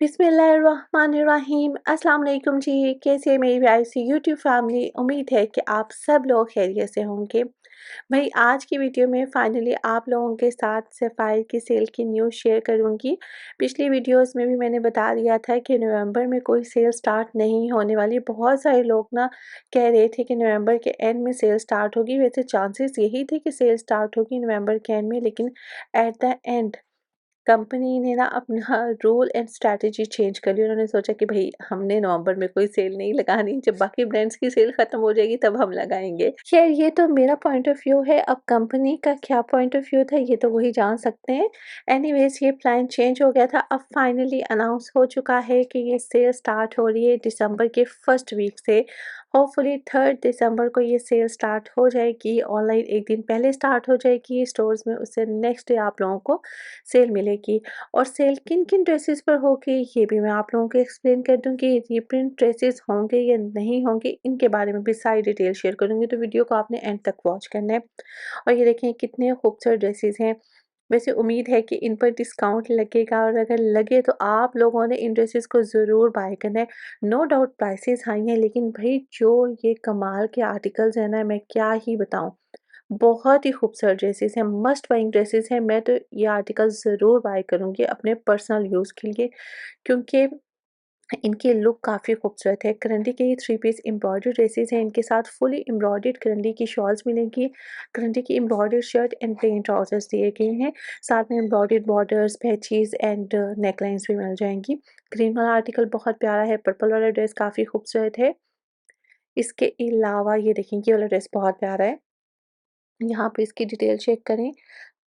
बिस्मिल्लाहिर्रहमानिर्रहीम। अस्सलाम वालेकुम जी। कैसे है मेरी प्यारी सी यूट्यूब फैमिली। उम्मीद है कि आप सब लोग खैरियत से होंगे। भाई आज की वीडियो में फाइनली आप लोगों के साथ सफ़ायर की सेल की न्यूज़ शेयर करूंगी। पिछली वीडियोस में भी मैंने बता दिया था कि नवंबर में कोई सेल स्टार्ट नहीं होने वाली। बहुत सारे लोग ना कह रहे थे कि नवंबर के एंड में सेल स्टार्ट होगी। वैसे चांसेस यही थे कि सेल स्टार्ट होगी नवंबर के एंड में, लेकिन एट द एंड कंपनी ने ना अपना रूल एंड स्ट्रैटेजी चेंज कर ली। उन्होंने सोचा कि भई हमने नवंबर में कोई सेल नहीं लगानी, जब बाकी ब्रांड्स की सेल खत्म हो जाएगी तब हम लगाएँगे। ख़ैर ये तो मेरा पॉइंट ऑफ व्यू है, अब कंपनी का क्या पॉइंट ऑफ व्यू था ये तो वही जान सकते हैं। एनीवेज़ ये प्लान चेंज हो गया था, अब फाइनली अनाउंस हो चुका है कि ये सेल स्टार्ट हो रही है दिसंबर के फर्स्ट वीक से। होपफुली 3 दिसंबर को ये सेल स्टार्ट हो जाएगी। ऑनलाइन एक दिन पहले स्टार्ट हो जाएगी, स्टोर्स में उससे नेक्स्ट डे आप लोगों को सेल मिलेगी। और सेल किन-किन ड्रेसेस पर होगी ये भी मैं आप लोगों को एक्सप्लेन कर दूँगी। रीप्रिंट ड्रेसेस होंगे या नहीं होंगे इनके बारे में भी सारी डिटेल शेयर करूँगी, तो वीडियो को आपने एंड तक वॉच करना है। और ये देखें कितने खूबसूरत ड्रेसेस हैं। वैसे उम्मीद है कि इन पर डिस्काउंट लगेगा और अगर लगे तो आप लोगों ने इन ड्रेसेस को ज़रूर बाय करना है। नो डाउट प्राइसेस हाई हैं, लेकिन भई जो ये कमाल के आर्टिकल्स हैं ना, मैं क्या ही बताऊँ। बहुत ही खूबसूरत ड्रेसेस हैं, मस्ट बाइंग ड्रेसेस हैं। मैं तो ये आर्टिकल ज़रूर बाय करूँगी अपने पर्सनल यूज़ के लिए, क्योंकि इनकी लुक काफ़ी खूबसूरत है। करंडी के ये 3 पीस एम्ब्रॉयडर्ड ड्रेसेस हैं, इनके साथ फुली एम्ब्रॉयडर्ड करंडी की शॉल्स मिलेंगी। करंडी की embroidered shirt and plain trousers दिए गए हैं। साथ में embroidered borders, patches and necklines भी मिल जाएँगी। ग्रीन वाला आर्टिकल बहुत प्यारा है, पर्पल वाला ड्रेस काफ़ी खूबसूरत है। इसके अलावा ये देखिए ये वाला ड्रेस बहुत प्यारा है। यहाँ पे इसकी डिटेल चेक करें।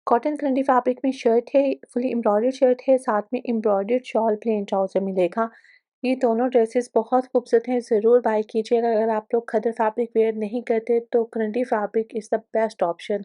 कॉटन करंडी फैब्रिक में शर्ट है, फुली एम्ब्रॉयडर्ड शर्ट है, साथ में एम्ब्रॉयडर्ड शॉल प्लेन ट्राउज़र मिलेगा। ये दोनों ड्रेसेस बहुत खूबसूरत हैं, ज़रूर बाय कीजिएगा। अगर आप लोग खदर फैब्रिक वेयर नहीं करते तो करंडी fabric is the best option,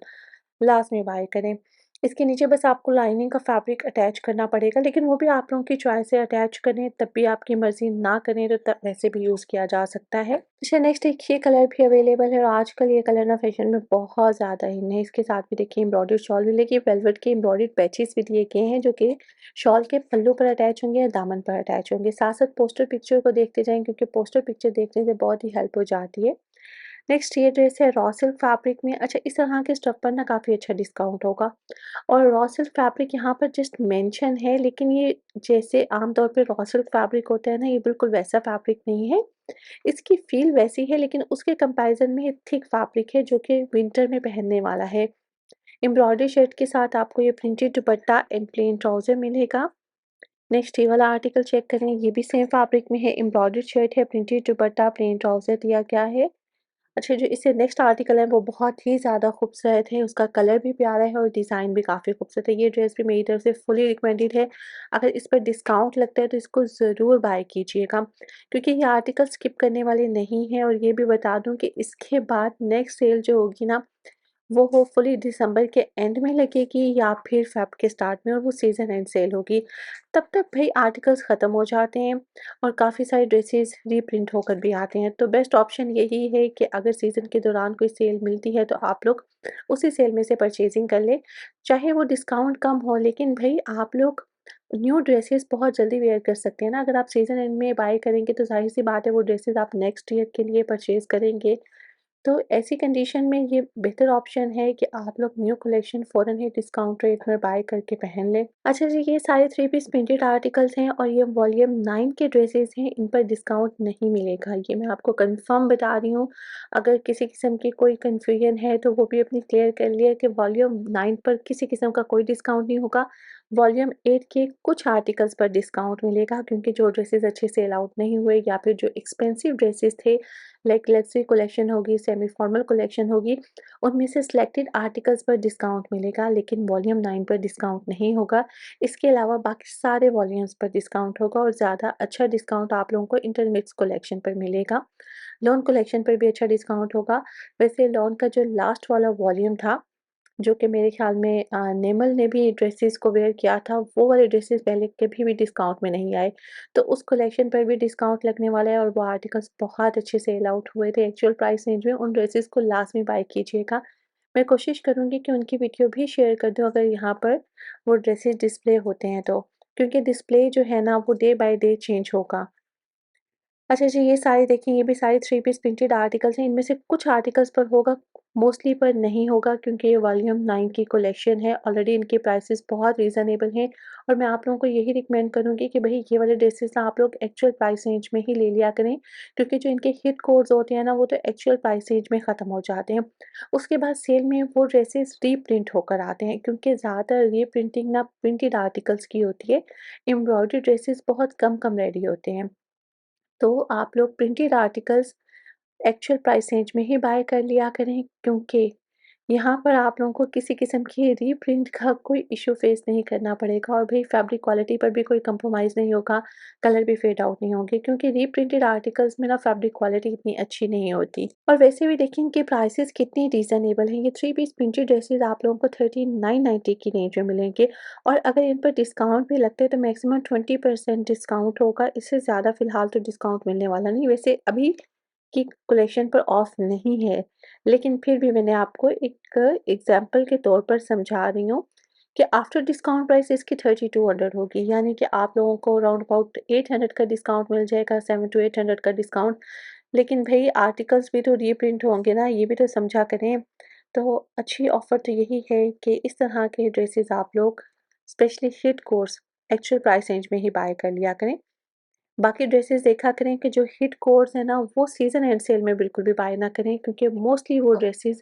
लाज़मी बाय करें। इसके नीचे बस आपको लाइनिंग का फैब्रिक अटैच करना पड़ेगा, लेकिन वो भी आप लोगों की चॉइस है, अटैच करें तब भी आपकी मर्ज़ी, ना करें तो तब वैसे भी यूज़ किया जा सकता है। अच्छा नेक्स्ट एक ये कलर भी अवेलेबल है और आजकल ये कलर ना फैशन में बहुत ज़्यादा इन है। इसके साथ भी देखिए एम्ब्रॉयडर्ड शॉल मिलेगी, वेलवेट के एम्ब्रॉयडर्ड पैचेस भी दिए गए हैं जो कि शॉल के पल्लू पर अटैच होंगे या दामन पर अटैच होंगे। साथ-साथ पोस्टर पिक्चर को देखते जाएँ, क्योंकि पोस्टर पिक्चर देखने से बहुत ही हेल्प हो जाती है। नेक्स्ट ये ड्रेस है रॉ सिल्क फैब्रिक में। अच्छा इस तरह के स्टफ पर ना काफ़ी अच्छा डिस्काउंट होगा। और रॉ सिल्क फैब्रिक यहाँ पर जस्ट मेंशन है, लेकिन ये जैसे आमतौर पे रॉ सिल्क फैब्रिक होता है ना, ये बिल्कुल वैसा फैब्रिक नहीं है। इसकी फ़ील वैसी है, लेकिन उसके कंपैरिज़न में ये थिक फैब्रिक है जो कि विंटर में पहनने वाला है। एम्ब्रॉयडरी शर्ट के साथ आपको ये printed dupatta and plane trouser मिलेगा। नेक्स्ट ये वाला आर्टिकल चेक करें, ये भी सेम फैब्रिक में है, एम्ब्रॉयडर्ड शर्ट है, प्रिंटेड दुपट्टा, प्लेन ट्राउज़र दिया गया है। अच्छा जो इससे नेक्स्ट आर्टिकल है वो बहुत ही ज़्यादा खूबसूरत है, उसका कलर भी प्यारा है और डिज़ाइन भी काफ़ी खूबसूरत है। ये ड्रेस भी मेरी तरफ से फुली रिकमेंडेड है। अगर इस पर डिस्काउंट लगता है तो इसको ज़रूर बाय कीजिएगा, क्योंकि ये आर्टिकल स्किप करने वाले नहीं हैं। और ये भी बता दूँ कि इसके बाद नेक्स्ट सेल जो होगी ना, वो होपफुली दिसंबर के एंड में लगेगी या फिर फ़ेब के स्टार्ट में, और वो सीज़न एंड सेल होगी। तब तक भई आर्टिकल्स ख़त्म हो जाते हैं और काफ़ी सारे ड्रेसेस रीप्रिंट होकर भी आते हैं। तो बेस्ट ऑप्शन यही है कि अगर सीज़न के दौरान कोई सेल मिलती है तो आप लोग उसी सेल में से परचेज़िंग कर लें। चाहे वो डिस्काउंट कम हो, लेकिन भई आप लोग न्यू ड्रेसेस बहुत जल्दी वियर कर सकते हैं ना। अगर आप सीज़न एंड में बाय करेंगे तो ज़ाहिर-सी बात है वो ड्रेसेस आप नेक्स्ट ईयर के लिए परचेज़ करेंगे। तो ऐसी कंडीशन में ये बेहतर ऑप्शन है कि आप लोग न्यू कलेक्शन फ़ौरन ही डिस्काउंट रेट में बाय करके पहन लें। अच्छा जी, ये सारे 3 पीस प्रिंटेड आर्टिकल्स हैं और ये वॉल्यूम 9 के ड्रेसेस हैं, इन पर डिस्काउंट नहीं मिलेगा, ये मैं आपको कंफर्म बता रही हूँ। अगर किसी किस्म की कोई कन्फ्यूजन है तो वो भी अपनी क्लियर कर लिया कि वॉल्यूम 9 पर किसी किस्म का कोई डिस्काउंट नहीं होगा। वॉल्यूम 8 के कुछ आर्टिकल्स पर डिस्काउंट मिलेगा, क्योंकि जो ड्रेसेस अच्छे सेल आउट नहीं हुए या फिर जो एक्सपेंसिव ड्रेसेस थे, लाइक लग्ज़री कलेक्शन होगी, सेमी फॉर्मल कलेक्शन होगी, उनमें से सिलेक्टेड आर्टिकल्स पर डिस्काउंट मिलेगा, लेकिन वॉल्यूम 9 पर डिस्काउंट नहीं होगा। इसके अलावा बाकी सारे वॉल्यूम्स पर डिस्काउंट होगा और ज़्यादा अच्छा डिस्काउंट आप लोगों को इंटरमिक्स कलेक्शन पर मिलेगा। लॉन कलेक्शन पर भी अच्छा डिस्काउंट होगा। वैसे लॉन का जो लास्ट वाला वॉल्यूम था, जो कि मेरे ख़्याल में नेमल ने भी ड्रेसेस को वेयर किया था, वो वाले ड्रेसेस पहले कभी भी डिस्काउंट में नहीं आए। तो उस कलेक्शन पर भी डिस्काउंट लगने वाला है और वो आर्टिकल्स बहुत अच्छे सेल आउट हुए थे एक्चुअल प्राइस रेंज में। उन ड्रेसेस को लाज़मी बाय कीजिएगा। मैं कोशिश करूँगी कि उनकी वीडियो भी शेयर कर दूँ अगर यहाँ पर वो ड्रेसेस डिस्प्ले होते हैं तो। क्योंकि डिस्प्ले जो है ना वो डे बाय डे चेंज होगा। अच्छा जी, ये सारे देखिए, ये भी सारे 3 पीस प्रिंटेड आर्टिकल्स हैं। इनमें से कुछ आर्टिकल्स पर होगा, मोस्टली पर नहीं होगा, क्योंकि ये वॉल्यूम 9 की कलेक्शन है। ऑलरेडी इनके प्राइसेस बहुत रीज़नेबल हैं और मैं आप लोगों को यही रिकमेंड करूँगी कि भई ये वाले ड्रेसेस ना आप लोग एक्चुअल प्राइस रेंज में ही ले लिया करें, क्योंकि जो इनके हिट कोड्स होते हैं ना वो तो एक्चुअल प्राइस रेंज में ख़त्म हो जाते हैं। उसके बाद सेल में वो ड्रेसेस रीप्रिंट होकर आते हैं, क्योंकि ज़्यादातर रीप्रिंटिंग ना प्रिंटेड आर्टिकल्स की होती है। एम्ब्रॉयडरी ड्रेसेस बहुत कम रेडी होते हैं। तो आप लोग printed articles actual price range में ही बाय कर लिया करें, क्योंकि यहाँ पर आप लोगों को किसी किस्म की रीप्रिंट का कोई इश्यू फेस नहीं करना पड़ेगा और भई फैब्रिक क्वालिटी पर भी कोई कंप्रोमाइज़ नहीं होगा, कलर भी फेड आउट नहीं होंगे, क्योंकि रीप्रिंटेड आर्टिकल्स में ना फैब्रिक क्वालिटी इतनी अच्छी नहीं होती। और वैसे भी देखिए इनके प्राइसेस कितने रीज़नेबल हैं। ये 3 पीस प्रिंटेड ड्रेसेस आप लोगों को 3990 की रेंज में मिलेंगे और अगर इन पर डिस्काउंट भी लगते हैं तो मैक्सिमम 20% डिस्काउंट होगा, इससे ज़्यादा फ़िलहाल तो डिस्काउंट मिलने वाला नहीं। वैसे अभी की कलेक्शन पर ऑफ नहीं है, लेकिन फिर भी मैंने आपको एक एग्ज़ाम्पल के तौर पर समझा रही हूँ कि आफ्टर डिस्काउंट प्राइस इसकी 3200 होगी, यानी कि आप लोगों को अराउंड अबाउट 800 का डिस्काउंट मिल जाएगा, 7 टू 800 का डिस्काउंट। लेकिन भई आर्टिकल्स भी तो रीप्रिंट होंगे ना, ये भी तो समझा करें। तो अच्छी ऑफ़र तो यही है कि इस तरह के ड्रेसेस आप लोग specially hit course actual price range में ही बाय कर लिया करें। बाकी ड्रेसेस देखा करें कि जो हिट कोड्स हैं ना, वो सीज़न एंड सेल में बिल्कुल भी बाय ना करें, क्योंकि मोस्टली वो ड्रेसेस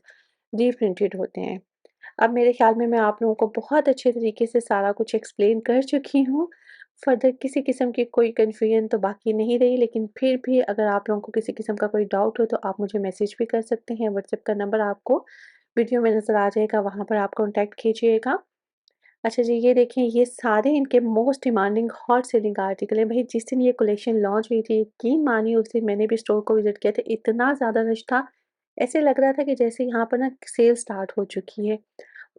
रीप्रिंटेड होते हैं। अब मेरे ख़्याल में मैं आप लोगों को बहुत अच्छे तरीके से सारा कुछ एक्सप्लेन कर चुकी हूँ। फ़र्दर किसी किस्म की कोई कन्फ्यूजन तो बाकी नहीं रही, लेकिन फिर भी अगर आप लोगों को किसी किस्म का कोई डाउट हो तो आप मुझे मैसेज भी कर सकते हैं। व्हाट्सएप का नंबर आपको वीडियो में नज़र आ जाएगा, वहाँ पर आप कॉन्टैक्ट कीजिएगा। अच्छा जी, ये देखें, ये सारे इनके most demanding hot selling article हैं। भई जिस दिन ये कलेक्शन लॉन्च हुई थी, यकीन मानिए उस दिन मैंने भी स्टोर को विज़िट किया था, इतना ज़्यादा रश था, ऐसे लग रहा था कि जैसे यहाँ पर ना सेल स्टार्ट हो चुकी है।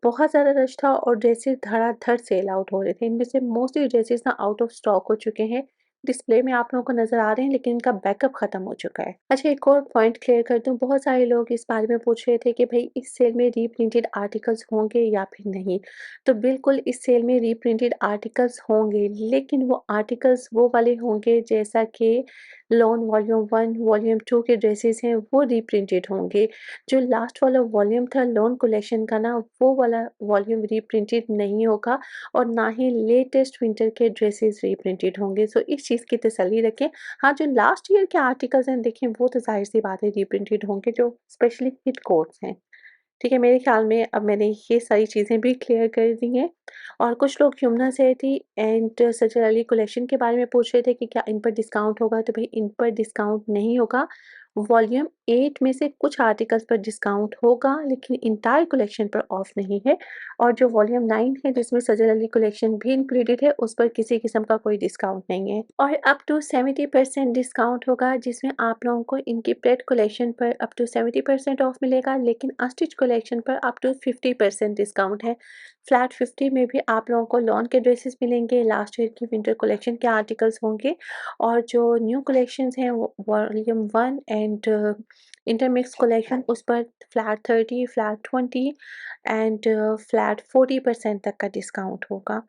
बहुत ज़्यादा रश था और ड्रेसेस धड़ाधड़ सेल आउट हो रहे थे। इनमें से मोस्टली ड्रेसेस ना आउट ऑफ स्टॉक हो चुके हैं। डिस्प्ले में आप लोगों को नज़र आ रहे हैं, लेकिन इनका बैकअप ख़त्म हो चुका है। अच्छा, एक और पॉइंट क्लियर कर दूँ, बहुत सारे लोग इस बारे में पूछ रहे थे कि भई इस सेल में रीप्रिंटेड आर्टिकल्स होंगे या फिर नहीं? तो बिल्कुल इस सेल में रीप्रिंटेड आर्टिकल्स होंगे, लेकिन वो आर्टिकल्स वो वाले होंगे जैसा कि लॉन वॉल्यूम 1, वॉल्यूम 2 के ड्रेसेस हैं, वो रीप्रिंटेड होंगे। जो लास्ट वाला वॉल्यूम था लॉन कलेक्शन का ना, वो वाला वॉल्यूम रीप्रिंटेड नहीं होगा और ना ही लेटेस्ट विंटर के ड्रेसेस रीप्रिंटेड होंगे। सो इस चीज़ की तसल्ली रखें। हाँ, जो लास्ट ईयर के आर्टिकल्स हैं देखें, वो तो ज़ाहिर-सी बात है रीप्रिंटेड होंगे, जो स्पेशली हिट कोट्स हैं। ठीक है, मेरे ख़्याल में अब मैंने ये सारी चीज़ें भी क्लियर कर दी हैं। और कुछ लोग यमुना सेठी एंड सजर अली कलेक्शन के बारे में पूछ रहे थे कि क्या इन पर डिस्काउंट होगा? तो भई इन पर डिस्काउंट नहीं होगा। वॉल्यूम 8 में से कुछ आर्टिकल्स पर डिस्काउंट होगा, लेकिन एंटायर कलेक्शन पर ऑफ नहीं है। और जो वॉल्यूम 9 है जिसमें सजर अली कलेक्शन भी इंक्लूडेड है, उस पर किसी किस्म का कोई डिस्काउंट नहीं है। और अप टू 70% डिस्काउंट होगा, जिसमें आप लोगों को इनकी प्रेड कलेक्शन पर अप टू 70% ऑफ मिलेगा, लेकिन अनस्टिच कलेक्शन पर अप टू 50% डिस्काउंट है। फ्लैट 50 में भी आप लोगों को लॉन के ड्रेसेस मिलेंगे, लास्ट ईयर की विंटर कलेक्शन के आर्टिकल्स होंगे और जो न्यू कलेक्शंस हैं वो वॉल्यूम 1 एंड इंटरमिक्स कलेक्शन, उस पर फ्लैट 30, फ्लैट 20 एंड फ्लैट 40% तक का डिस्काउंट होगा।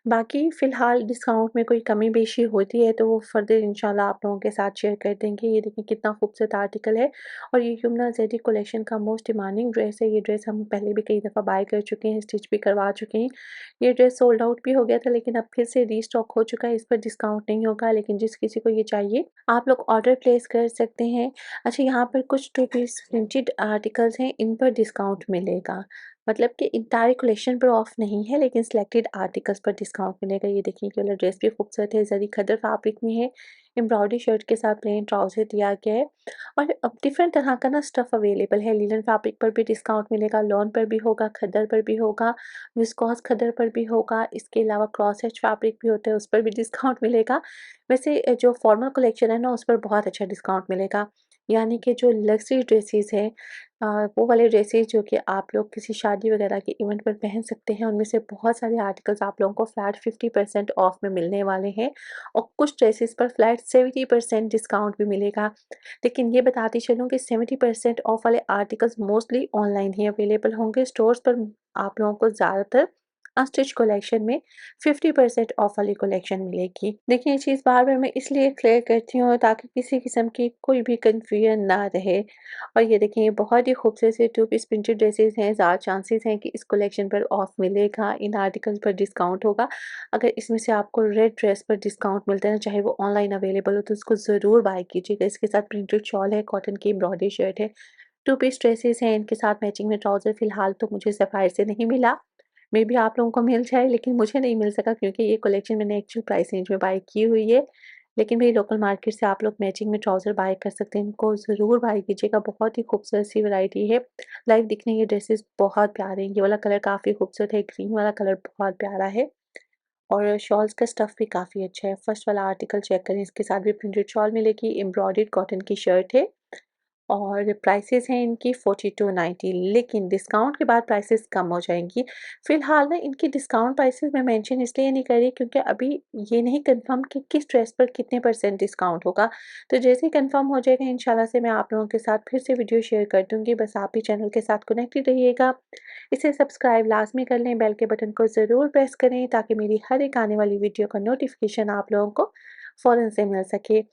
बाकी फ़िलहाल डिस्काउंट में कोई कमी-बेशी होती है तो वो फ़र्दर इंशाल्लाह आप लोगों के साथ शेयर कर देंगे। ये देखिए कितना खूबसूरत आर्टिकल है और ये यमुना ज़ेडी कलेक्शन का मोस्ट डिमांडिंग ड्रेस है। ये ड्रेस हम पहले भी कई दफ़ा बाय कर चुके हैं, स्टिच भी करवा चुके हैं। ये ड्रेस सोल्ड आउट भी हो गया था, लेकिन अब फिर से रीस्टॉक हो चुका है। इस पर डिस्काउंट नहीं होगा, लेकिन जिस किसी को ये चाहिए आप लोग ऑर्डर प्लेस कर सकते हैं। अच्छा, यहाँ पर कुछ 2 पीस प्रिंटेड आर्टिकल्स हैं, इन पर डिस्काउंट मिलेगा। मतलब कि एंटायर कलेक्शन पर ऑफ नहीं है, लेकिन सिलेक्टेड आर्टिकल्स पर डिस्काउंट मिलेगा। ये देखिए ये वाला ड्रेस भी खूबसूरत है, ज़री खद्दर फैब्रिक में है, एम्ब्रॉयडरी शर्ट के साथ प्लेन ट्राउज़र दिया गया है और अब डिफरेंट तरह का ना स्टफ़ अवेलेबल है। लिनन फैब्रिक पर भी डिस्काउंट मिलेगा, लॉन पर भी होगा, खद्दर पर भी होगा, विस्कॉस खद्दर पर भी होगा। इसके अलावा क्रॉस स्टिच फैब्रिक भी होता है, उस पर भी डिस्काउंट मिलेगा। वैसे जो फॉर्मल कलेक्शन है ना, उस पर बहुत अच्छा डिस्काउंट मिलेगा। यानी कि जो लग्ज़री ड्रेसेस हैं, अ, वो वाले ड्रेसेस जो कि आप लोग किसी शादी वगैरह के इवेंट पर पहन सकते हैं, उनमें से बहुत सारे आर्टिकल्स आप लोगों को फ्लैट 50% ऑफ में मिलने वाले हैं और कुछ ड्रेसेस पर फ्लैट 70% डिस्काउंट भी मिलेगा। लेकिन ये बताती चलूँ कि 70% ऑफ वाले आर्टिकल्स मोस्टली ऑनलाइन ही अवेलेबल होंगे, स्टोर्स पर आप लोगों को ज़्यादातर अनस्टिच कलेक्शन में 50% ऑफ वाली कलेक्शन मिलेगी। देखिए, ये चीज़ बार-बार मैं इसलिए क्लियर करती हूँ ताकि किसी किस्म की कोई भी कन्फ्यूजन ना रहे। और ये देखिए, ये बहुत ही खूबसूरत से टू पीस प्रिंटेड ड्रेसेस हैं, ज़्यादा चांसेस हैं कि इस कलेक्शन पर ऑफ मिलेगा, इन आर्टिकल्स पर डिस्काउंट होगा। अगर इसमें से आपको रेड ड्रेस पर डिस्काउंट मिलता है ना, चाहे वो ऑनलाइन अवेलेबल हो, तो उसको ज़रूर बाय कीजिएगा। इसके साथ प्रिंटेड शॉल है, कॉटन की एम्ब्रॉयडरी शर्ट है, टू पीस ड्रेसेस हैं, इनके साथ मैचिंग में ट्राउज़र फ़िलहाल तो मुझे सफायर से नहीं मिला। मेबी आप लोगों को मिल जाए, लेकिन मुझे नहीं मिल सका क्योंकि ये कलेक्शन मैंने एक्चुअल प्राइस रेंज में बाय की हुई है। लेकिन मेरी लोकल मार्केट से आप लोग मैचिंग में ट्राउज़र बाय कर सकते हैं, इनको ज़रूर बाय कीजिएगा, बहुत ही खूबसूरत सी वैरायटी है। लाइव दिखने ये ड्रेसेस बहुत प्यारे हैं, ये वाला कलर काफ़ी खूबसूरत है, ग्रीन वाला कलर बहुत प्यारा है और शॉल्स का स्टफ़ भी काफ़ी अच्छा है। फर्स्ट वाला आर्टिकल चेक करें, इसके साथ भी प्रिंटेड शॉल मिलेगी, एम्ब्रॉयडर्ड कॉटन की शर्ट है और प्राइसेस हैं इनकी 4290, लेकिन डिस्काउंट के बाद प्राइसेस कम हो जाएँगी। फ़िलहाल ना इनकी डिस्काउंट प्राइसेस मैं मेंशन इसलिए नहीं कर रही क्योंकि अभी ये नहीं कन्फर्म कि किस ड्रेस पर कितने परसेंट डिस्काउंट होगा। तो जैसे ही कन्फर्म हो जाएगा इंशाल्लाह से मैं आप लोगों के साथ फिर से वीडियो शेयर कर दूँगी। बस आप भी चैनल के साथ कनेक्टेड रहिएगा। इसे सब्सक्राइब लाज़मी कर लें, बेल के बटन को ज़रूर प्रेस करें ताकि मेरी हर एक आने वाली वीडियो का नोटिफ़िकेशन आप लोगों को फ़ौरन से मिल सके।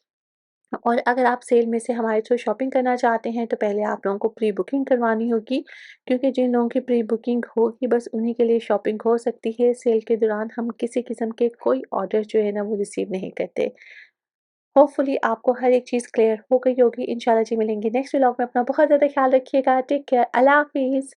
और अगर आप सेल में से हमारे थ्रू शॉपिंग करना चाहते हैं तो पहले आप लोगों को प्री बुकिंग करवानी होगी क्योंकि जिन लोगों की प्री बुकिंग होगी बस उन्हीं के लिए शॉपिंग हो सकती है। सेल के दौरान हम किसी किस्म के कोई ऑर्डर जो है ना वो रिसीव नहीं करते। होपफुली आपको हर एक चीज़ क्लियर हो गई होगी। इंशाल्लाह जी मिलेंगे नेक्स्ट व्लॉग में। अपना बहुत ज़्यादा ख्याल रखिएगा। Take care. अल्लाह हाफ़िज़।